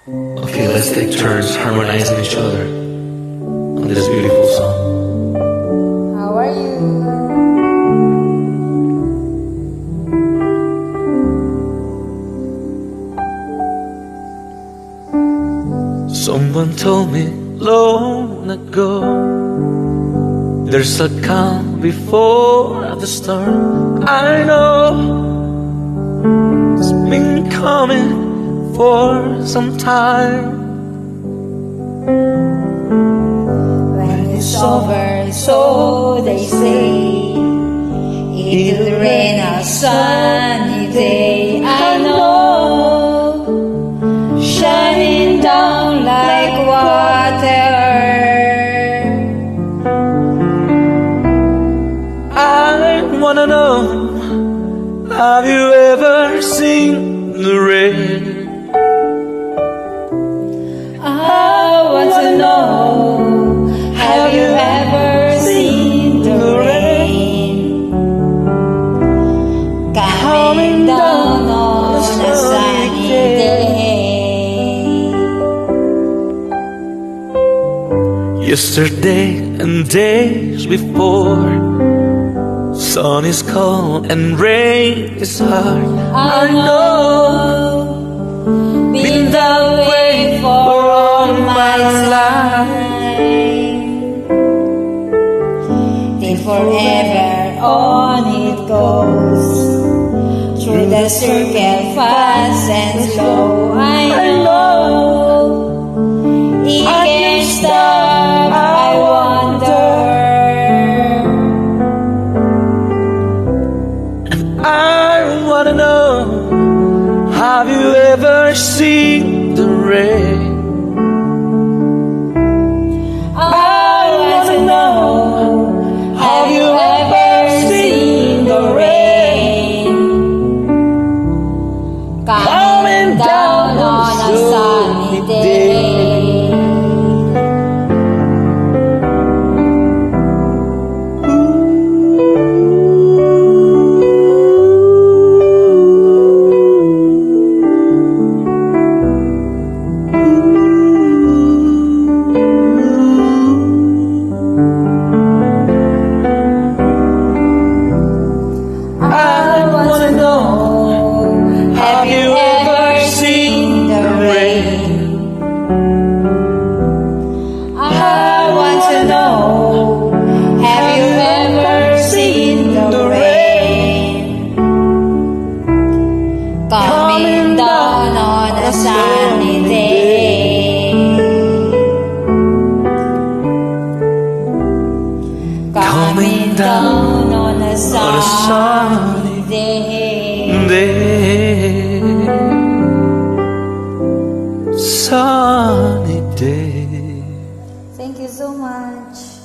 Okay, let's take turns harmonizing each other on this beautiful song. How are you? Someone told me long ago, there's a calm before the storm. I know it's been coming for some time. When it's over, so they say, it will rain a sunny day. I know, shining down like water. I wanna know, have you ever seen the rain? I want to know, have you ever seen the rain coming down on a sunny day? Yesterday and days before, sun is cold and rain is hard. I know, been that way for all my life. Till forever on it goes, through the circle fast and slow. I know, it can't stop, I wonder. I wanna know, have you ever seen the rain? I want to know, have you ever seen the rain coming down on a sunny day? I want to know, have you ever seen the rain? I want to know, have you ever seen the rain coming down on a sunny day? Coming down on a sunny day. Sunny day. Thank you so much.